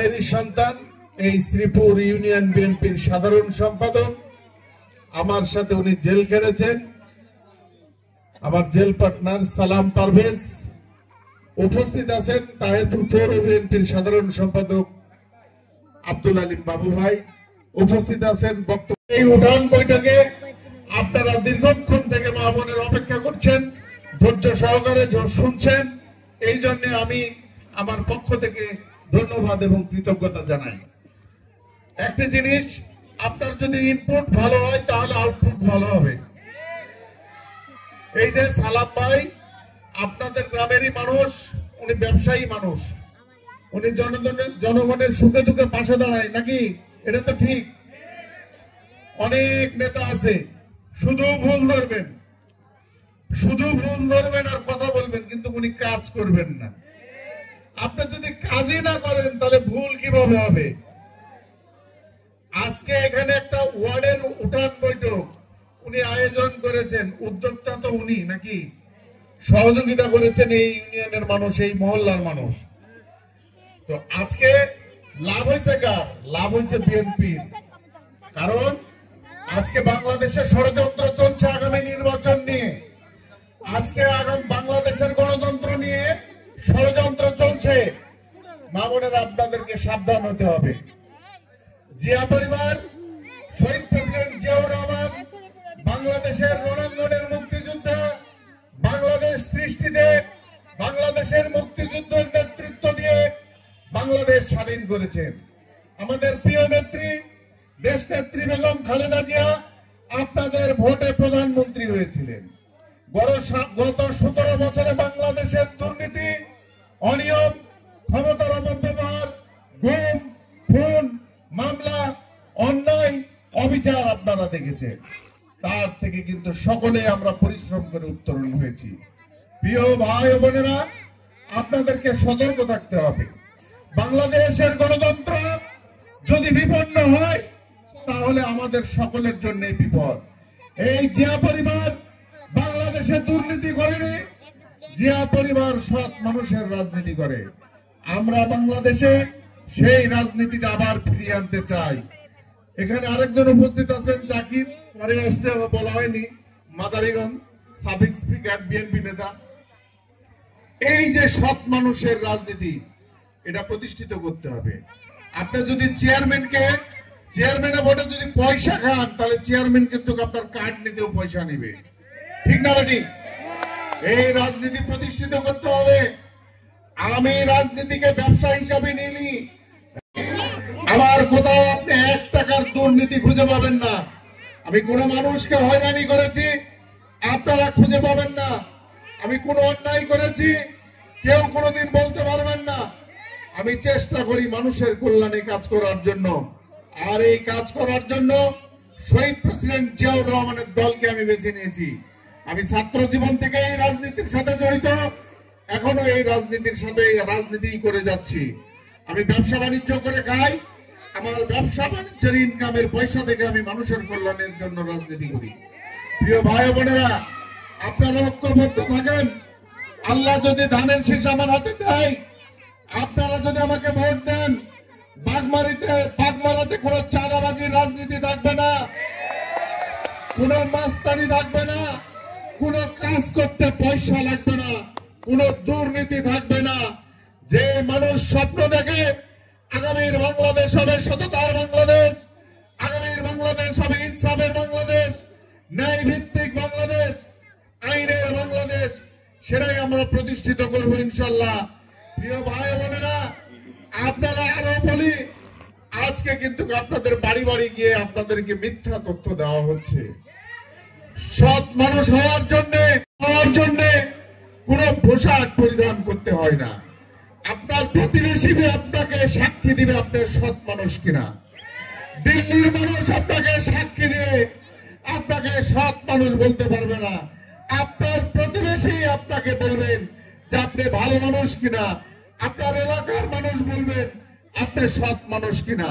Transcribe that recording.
গ্রামেরই সন্তান, এই শ্রীপুর ইউনিয়ন বিএনপির সাধারণ সম্পাদক। আমার সাথে উনি জেল খেটেছেন, আমার জেল পার্টনার সালাম পারভেজ। উপস্থিত আছেন তাহেরপুর পৌর বিএনপির সাধারণ সম্পাদক আব্দুল আলিম বাবু ভাই। উপস্থিত আছেন বক্তব্য। এই উঠান বৈঠকে আপনারা দীর্ঘক্ষণ থেকে মা বোনের অপেক্ষা করছেন, ধৈর্য সহকারে শুনছেন। এই জন্য আমি আমার পক্ষ থেকে ধন্যবাদ এবং কৃতজ্ঞতা জানাই। একটা জিনিস, আপনার যদি ইনপুট ভালো হয় তাহলে আউটপুট ভালো হবে। এই যে সালাম ভাই আপনাদের গ্রামেরই মানুষ, উনি ব্যবসায়ী মানুষ, উনি জনগণের সুখে দুঃখে পাশে দাঁড়ায় নাকি? এটা তো ঠিক। অনেক নেতা আছে শুধু ভুল ধরবেন, আর কথা বলবেন, কিন্তু উনি কাজ করবেন না। আপনি যদি কাজই না করেন তাহলে ভুল কিভাবে হবে? আজকে এখানে একটা ওয়ার্ডের উঠান বৈঠক উনি আয়োজন করেছেন, উদ্যোক্তা তো উনি নাকি? সহযোগিতা করেছেন এই ইউনিয়নের মানুষ, এই মহল্লার মানুষ। তো আজকে লাভ হয়েছে কার? লাভ হয়েছে বিএনপির। কারণ আজকে বাংলাদেশে ষড়যন্ত্র চলছে আগামী নির্বাচন নিয়ে, আজকে আগামী বাংলাদেশের গণতন্ত্র নিয়ে ষড়যন্ত্র চলছে। মা বোনেরা আপনাদেরকে সাবধান হতে হবে। জিয়া পরিবার, শহীদ প্রেসিডেন্ট জিয়াউর রহমান বাংলাদেশের রণাঙ্গনের মুক্তিযোদ্ধা, বাংলাদেশ সৃষ্টিতে বাংলাদেশের মুক্তিযুদ্ধের নেতৃত্ব দিয়ে বাংলাদেশ স্বাধীন করেছেন। আমাদের প্রিয় নেত্রী দেশ নেত্রী বেগম খালেদা জিয়া আপনাদের ভোটে প্রধানমন্ত্রী হয়েছিলেন। গত 17 বছরে বাংলাদেশের দুর্নীতি, অনিয়ম, ক্ষমতার অপব্যবহার, গুম, খুন, মামলা, অন্যায়, অবিচার আপনারা দেখেছেন। তার থেকে কিন্তু সকলে আমরা পরিশ্রম করে উত্তরণ হয়েছি। প্রিয় ভাই ও বোনেরা, আপনাদেরকে সতর্ক থাকতে হবে। বাংলাদেশের গণতন্ত্র যদি বিপন্ন হয় তাহলে আমাদের সকলের জন্য বিপদ। এই জিয়া পরিবার বাংলাদেশে দুর্নীতি করেনি, জিয়া পরিবার সৎ মানুষের রাজনীতি করে। আমরা বাংলাদেশে সেই রাজনীতিটা আবার ফিরিয়ে আনতে চাই। এখানে আরেকজন উপস্থিত আছেন, জাকির, পরে আসছে বলা হয়নি, মাদারীগঞ্জ সাবেক স্পিকার, বিএনপি নেতা। এই যে সৎ মানুষের রাজনীতি, এটা প্রতিষ্ঠিত করতে হবে। আপনি যদি চেয়ারম্যানের ভোটে যদি পয়সা খান, তাহলে চেয়ারম্যান কিন্তু আপনার কার্ড নিতেও পয়সা নিবে, ঠিক না ভাই? এই রাজনীতি প্রতিষ্ঠিত করতে হবে। আমি রাজনীতিকে ব্যবসা হিসাবে নিইনি। আমার কোথাও আপনি 1 টাকার দুর্নীতি খুঁজে পাবেন না। আমি কোন মানুষকে হয়রানি করেছি আপনারা খুঁজে পাবেন না। আমি কোন অন্যায় করেছি কেউ কোনোদিন বলতে পারবেন না। আমি চেষ্টা করি মানুষের কল্যাণে কাজ করার জন্য, আর এই কাজ করার জন্য শহীদ প্রেসিডেন্ট জিয়াউর রহমানের দলকে আমি বেছে নিয়েছি। আমি ছাত্র জীবন থেকে এই রাজনীতির সাথে জড়িত, এখনো এই রাজনীতির সাথে রাজনীতি করে যাচ্ছি। আমি ব্যবসা বাণিজ্য করে খাই, আমার ব্যবসা বাণিজ্যের ইনকামের পয়সা থেকে আমি মানুষের কল্যাণের জন্য রাজনীতি করি। প্রিয় ভাই বোনেরা, আপনারা ঐক্যবদ্ধ থাকেন। আল্লাহ যদি ধানের শীষ আমার হাতে দেয়, আপনারা যদি আমাকে ভোট দেন, বাগমারাতে কোন চাঁদাবাজির রাজনীতি থাকবে না, কোন মাস্তানি থাকবে না, কোন কাজ করতে পয়সা লাগবে না, কোন দুর্নীতি থাকবে না। যে মানুষ স্বপ্ন দেখে আগামীর বাংলাদেশ হবে সততার বাংলাদেশ, আগামীর বাংলাদেশ হবে ইনসাফের বাংলাদেশ, ন্যায় ভিত্তিক বাংলাদেশ, আইনের বাংলাদেশ, সেটাই আমরা প্রতিষ্ঠিত করব ইনশাল্লাহ। প্রিয় ভাই বোনেরা, আপনারা আরো বলি, আজকে কিন্তু আপনাদের বাড়ি বাড়ি গিয়ে আপনাদেরকে মিথ্যা তথ্য দেওয়া হচ্ছে। সৎ মানুষ হওয়ার জন্য কোন পোশাক পরিধান করতে হয় না। আপনার প্রতিবেশী আপনাকে সাক্ষী দিবে আপনার সৎ মানুষ কিনা। দিল্লির মানুষ আপনাকে সাক্ষী দিয়ে আপনাকে সৎ মানুষ বলতে পারবে না। আপনার প্রতিবেশী আপনাকে বলবেন যে আপনি ভালো মানুষ কিনা, আপনার এলাকার মানুষ বলবেন আপনি সৎ মানুষ কিনা।